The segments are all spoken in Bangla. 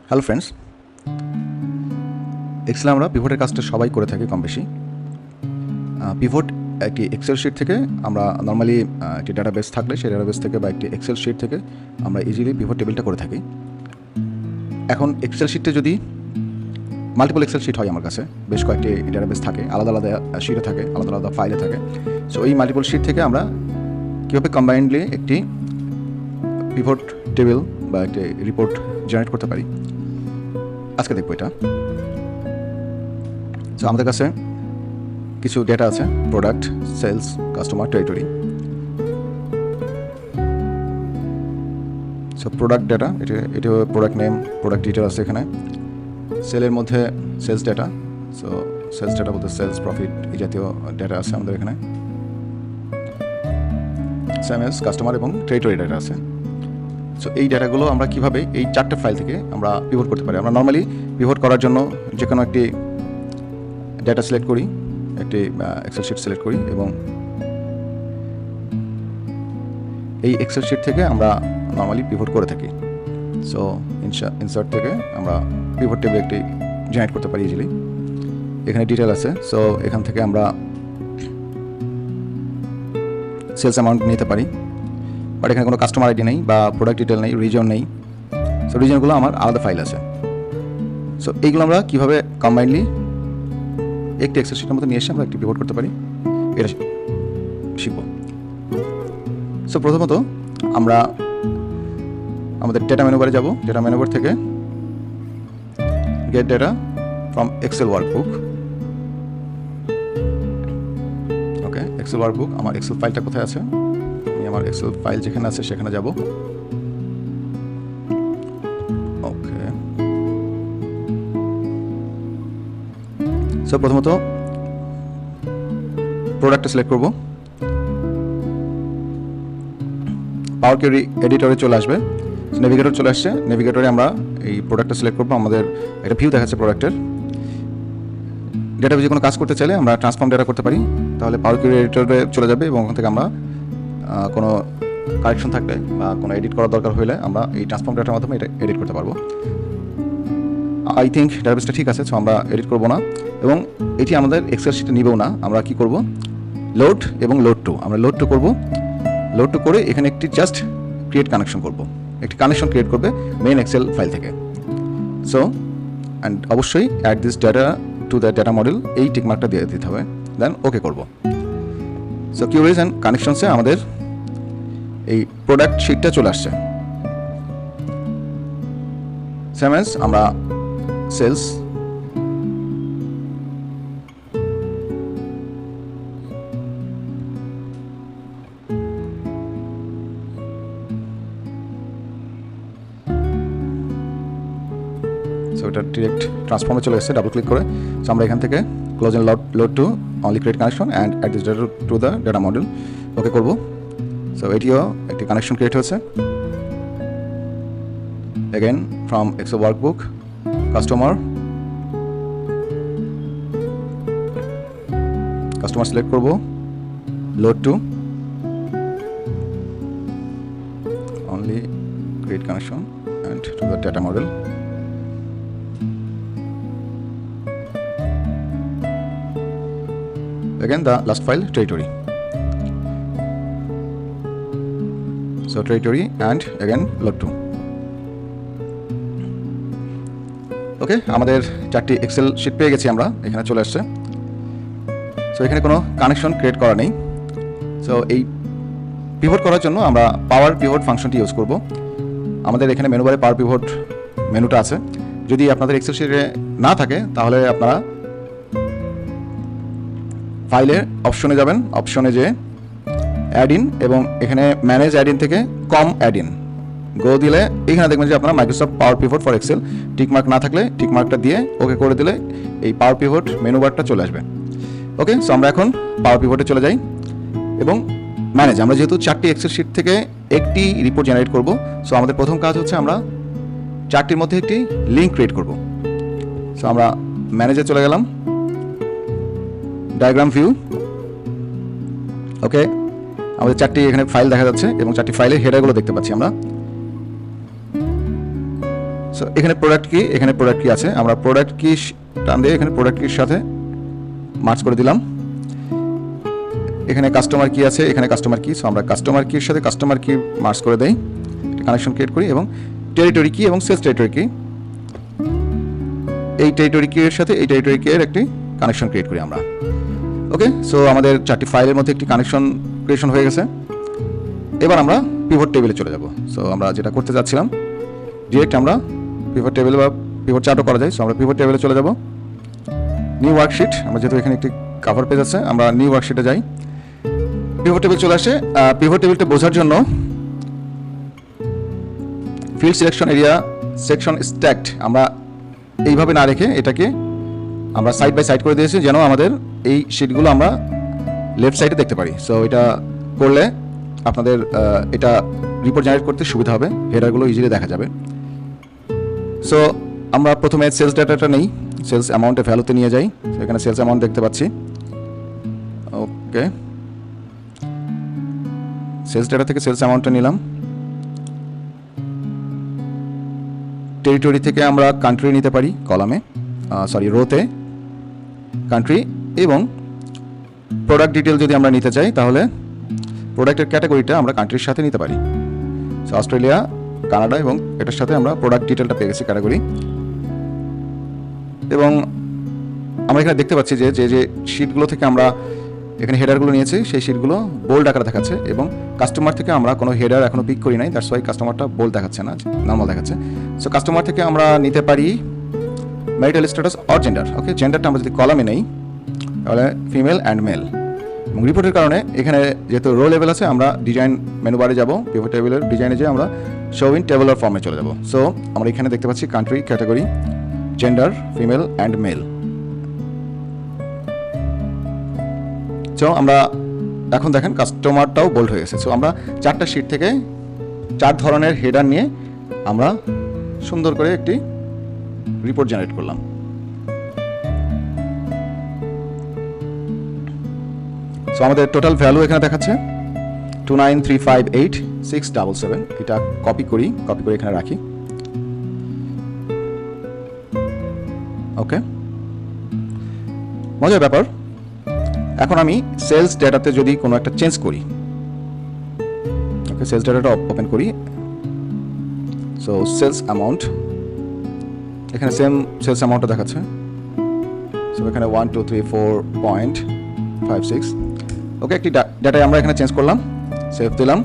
হ্যালো ফ্রেন্ডস, এক্সেলে আমরা পিভটের কাজটা সবাই করে থাকি কম বেশি। পিভট একটি এক্সেল শিট থেকে আমরা নর্মালি একটি ডাটাবেস থাকলে সেই ডাটাবেস থেকে বা একটি এক্সেল শিট থেকে আমরা ইজিলি পিভট টেবিলটা করে থাকি। এখন এক্সেল শিটে যদি মাল্টিপল এক্সেল শিট হয়, আমার কাছে বেশ কয়েকটি ডাটাবেস থাকে, আলাদা আলাদা শিটে থাকে, আলাদা আলাদা ফাইলে থাকে। সো এই মাল্টিপল শিট থেকে আমরা কীভাবে কম্বাইন্ডলি একটি পিভট টেবিল বা একটি রিপোর্ট জেনারেট করতে পারি, আজকে দেখবো এটা। সো আমাদের কাছে কিছু ডেটা আছে: product, sales, customer, territory. So product data, এটি প্রোডাক্ট নেম, প্রোডাক্ট ডিটেল আছে এখানে। সেলের মধ্যে sales data, so sales data বলতে সেলস, প্রফিট এই জাতীয় ডেটা আছে আমাদের এখানে। সেমএস, কাস্টমার এবং টেরিটরি ডেটা আছে। সো এই ডেটাগুলো আমরা কীভাবে এই চারটে ফাইল থেকে আমরা পিভট করতে পারি। আমরা নর্মালি পিভট করার জন্য যে কোনো একটি ডেটা সিলেক্ট করি, একটি এক্সেল শিট সিলেক্ট করি এবং এই এক্সেল শিট থেকে আমরা নর্মালি পিভট করে থাকি। সো ইনসার্ট থেকে আমরা পিভট টেবিল একটি জেনারেট করতে পারি ইজিলি। এখানে ডিটেল আছে, সো এখান থেকে আমরা সেলস অ্যামাউন্ট নিতে পারি, বাট এখানে কোনো কাস্টমার আইডি নেই বা প্রোডাক্ট ডিটেল নেই, রিজন নেই। সো রিজনগুলো আমার আলাদা ফাইল আছে। সো এইগুলো আমরা কীভাবে কম্বাইনলি একটি এক্সেল শিটের মধ্যে নিয়ে এসে আমরা একটি পিভট করতে পারি, এটা শিখব। সো প্রথমত আমরা আমাদের ডেটা মেনু বারে যাব। ডেটা মেনু বার থেকে get data from Excel workbook. Okay, Excel workbook, আমার এক্সেল ফাইলটা কোথায় আছে? আমি আমার এক্সেল ফাইল যেখানে আছে সেখানে যাব। ওকে, সো প্রথমত প্রোডাক্টটা সিলেক্ট করব। পাওয়ার কিউরি এডিটরে চলে আসবে, নেভিগেটর চলে আসছে। নেভিগেটরে আমরা এই প্রোডাক্টটা সিলেক্ট করবো। আমাদের একটা ভিউ দেখাচ্ছে প্রোডাক্টের। ডেটাবেজে কোনো কাজ করতে চাইলে আমরা ট্রান্সফর্ম ডেটা করতে পারি, তাহলে পাওয়ার কিউরি এডিটরে চলে যাবে এবং ওখান থেকে আমরা কোনো কারেকশন থাকলে বা কোনো এডিট করার দরকার হলে আমরা এই ট্রান্সফর্ম ডেটার মাধ্যমে এটা এডিট করতে পারবো। আই থিঙ্ক ডেটাবেসটা ঠিক আছে, সো আমরা এডিট করবো না এবং এটি আমাদের এক্সেল শিটে নিবেও না। আমরা কি করব, লোড এবং লোড টু, আমরা লোড টু করবো। লোড টু করে এখানে একটি জাস্ট ক্রিয়েট কানেকশন করব, একটি কানেকশন ক্রিয়েট করবে মেইন এক্সেল ফাইল থেকে। সো অ্যান্ড অবশ্যই add this data to the data model, এই টিকমার্কটা দিয়ে দিতে হবে, দেন ওকে করব। সো কিউরিজ অ্যান্ড কানেকশনসে আমাদের এই প্রোডাক্ট শিটটা চলে আসছে। সেম এজ আমরা সেলস, সো এটা ডিরেক্ট ট্রান্সফর্মে চলে এসেছে ডাবল ক্লিক করে। সো আমরা এখান থেকে close and load to only create connection and add this data to the data model, okay করব। সো এটিও একটি কানেকশন ক্রিয়েট হয়েছে। Again from Excel workbook, customer select করব, load to only create connection and to the data model. Again the last file, territory. So territory and again load to. ওকে, আমাদের চারটি এক্সেল শিট পেয়ে গেছি আমরা, এখানে চলে আসছে। সো এখানে কোনো কানেকশন ক্রিয়েট করা নেই। সো এই পিভট করার জন্য আমরা পাওয়ার পিভট ফাংশনটি ইউজ করব। আমাদের এখানে মেনু বারে পাওয়ার পিভট মেনুটা আছে। যদি আপনাদের এক্সেল শিটে না থাকে তাহলে আপনারা ফাইলের অপশনে যাবেন, অপশনে যে অ্যাড ইন এবং এখানে ম্যানেজ অ্যাড ইন থেকে কম অ্যাড ইন গো দিলে এখানে দেখবেন যে আপনারা Microsoft Power Pivot for Excel tick mark না থাকলে টিকমার্কটা দিয়ে ওকে করে দিলে এই পাওয়ার পিভট মেনু বারটা চলে আসবে। ওকে, সো আমরা এখন পাওয়ার পিভটে চলে যাই এবং ম্যানেজ, আমরা যেহেতু চারটি এক্সেল শিট থেকে একটি রিপোর্ট জেনারেট করব, সো আমাদের প্রথম কাজ হচ্ছে আমরা চারটির মধ্যে একটি লিঙ্ক ক্রিয়েট করব। সো আমরা ম্যানেজে চলে গেলাম, ডায়াগ্রাম ভিউ। ওকে, আমাদের চারটি এখানে ফাইল দেখা যাচ্ছে এবং চারটি ফাইলের হেডারগুলো দেখতে পাচ্ছি আমরা। সো এখানে প্রোডাক্ট কি, এখানে প্রোডাক্ট কি আছে, আমরা প্রোডাক্ট কি টান দিয়ে এখানে প্রোডাক্ট কির সাথে মার্জ করে দিলাম। এখানে কাস্টমার কি আছে, এখানে কাস্টমার কি, সো আমরা কাস্টমার কির সাথে কাস্টমার কি মার্জ করে দেই, কানেকশন ক্রিয়েট করি। এবং টেরিটরি কি এবং সেলস টেরিটরি কি, এই টেরিটরি কি এর সাথে এই টেরিটরি কি এর একটি কানেকশন ক্রিয়েট করি আমরা। ওকে, সো আমাদের 4টি ফাইলের মধ্যে একটি কানেকশন ক্রিয়েশন হয়ে গেছে। এবার আমরা পিভট টেবিলে চলে যাব। সো আমরা যেটা করতে যাচ্ছিলাম, ডিরেক্ট আমরা পিভট টেবিল বা পিভট চার্টও করা যায়। সো আমরা পিভট টেবিলে চলে যাব। নিউ ওয়ার্কশিট, আমরা যেহেতু এখানে একটি কভার পেজ আছে, আমরা নিউ ওয়ার্কশিটে যাই। পিভট টেবিল চলে আসে। পিভট টেবিলটা বোঝার জন্য ফিল্ড সিলেকশন এরিয়া সেকশন স্ট্যাকড আমরা এইভাবে না রেখে এটাকে আমরা সাইড বাই সাইড করে দিয়েছি, যেন আমাদের এই শিটগুলো আমরা লেফট সাইডে দেখতে পারি। সো এটা করলে আপনাদের এটা রিপোর্ট জেনারেট করতে সুবিধা হবে, হেডারগুলো ইজিলি দেখা যাবে। সো আমরা প্রথমে সেলস ডাটাটা নেই, সেলস অ্যামাউন্টে ভ্যালুতে নিয়ে যাই। এখানে সেলস অ্যামাউন্ট দেখতে পাচ্ছি। ওকে, সেলস ডাটা থেকে সেলস অ্যামাউন্টটা নিলাম। টেরিটরি থেকে আমরা কান্ট্রি নিতে পারি, কলামে রোতে কান্ট্রি, এবং প্রোডাক্ট ডিটেল যদি আমরা নিতে চাই তাহলে প্রোডাক্টের ক্যাটাগরিটা আমরা কান্ট্রির সাথে নিতে পারি। সো অস্ট্রেলিয়া, কানাডা এবং এটার সাথে আমরা প্রোডাক্ট ডিটেলটা পেয়ে গেছি ক্যাটাগরি। এবং আমরা এখানে দেখতে পাচ্ছি যে যে শিটগুলো থেকে আমরা এখানে হেডারগুলো নিয়েছি সেই শিটগুলো বোল্ড আকারে দেখাচ্ছে, এবং কাস্টমার থেকে আমরা কোনো হেডার এখনো পিক করি নাই, দ্যাটস ওয়াই কাস্টমারটা বোল্ড দেখাচ্ছে না, নর্মাল দেখাচ্ছে। সো কাস্টমার থেকে আমরা নিতে পারি ম্যারিটাল স্ট্যাটাস অর জেন্ডার। ওকে, জেন্ডারটা আমরা যদি কলামে নেই তাহলে ফিমেল অ্যান্ড মেল। এবং রিপোর্টের কারণে এখানে যেহেতু রো লেভেল আছে, আমরা ডিজাইন মেনু বারে যাব, পিভট টেবিলের ডিজাইনে যেয়ে আমরা শো ইন টেবুলার ফর্মে চলে যাব। সো আমরা এখানে দেখতে পাচ্ছি country, category, gender, female and male. So আমরা এখন দেখেন কাস্টমারটাও বোল্ড হয়ে গেছে। সো আমরা 4টা শিট থেকে 4 ধরনের হেডার নিয়ে আমরা সুন্দর করে একটি রিপোর্ট জেনারেট করলাম। সো আমাদের টোটাল ভ্যালু এখানে দেখাচ্ছে 29358,677। এটা কপি করে এখানে রাখি। ওকে, মজার ব্যাপার, এখন আমি সেলস ডেটাতে যদি কোনো একটা চেঞ্জ করি, ওকে, সেলস ডেটাটা ওপেন করি। সো সেলস অ্যামাউন্ট, এখানে সেম সেলস অ্যামাউন্টটা দেখাচ্ছে। সো এখানে 1234.56। ওকে, একটি ডাটায় আমরা এখানে চেঞ্জ করলাম, সেভ দিলাম,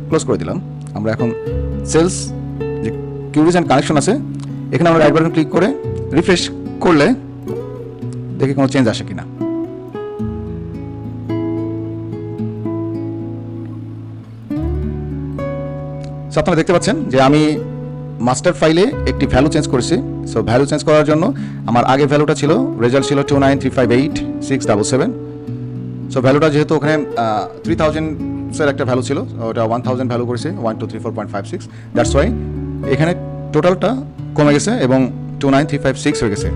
ক্লোজ করে দিলাম। আমরা এখন সেলস যে কিউরিজ অ্যান্ড কানেকশন আছে এখানে আমরা রাইট বাটন ক্লিক করে রিফ্রেশ করলে দেখি কোনো চেঞ্জ আসে কিনা। সো আপনারা দেখতে পাচ্ছেন যে আমি মাস্টার ফাইলে একটি ভ্যালু চেঞ্জ করেছি। সো ভ্যালু চেঞ্জ করার জন্য আমার আগে ভ্যালুটা ছিল, রেজাল্ট ছিল 29358,677। সো ভ্যালুটা যেহেতু ওখানে 3000 একটা ভ্যালু ছিল, ওটা 1000 ভ্যালু করেছে, 1234.56, দ্যাটস ওয়াই এখানে টোটালটা কমে গেছে এবং 29356 হয়ে গেছে,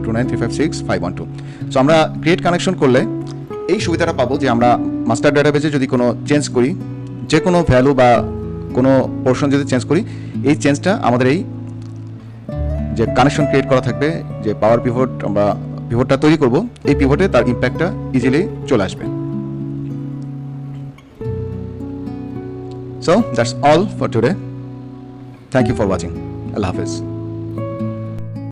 29356,512। সো আমরা ক্রিয়েট কানেকশন করলে এই সুবিধাটা পাবো যে আমরা মাস্টার ডাটাবেজে যদি কোনো চেঞ্জ করি, যে কোনো ভ্যালু বা কোনো পোর্শন যদি চেঞ্জ করি, এই চেঞ্জটা আমাদের এই যে কানেকশন ক্রিয়েট করা থাকবে, যে পাওয়ার পিভট আমরা পিভটটা তৈরি করব, এই পিভটে তার ইম্প্যাক্টটা ইজিলি চলে আসবে। So that's all for today. Thank you for watching. আল্লাহ হাফেজ।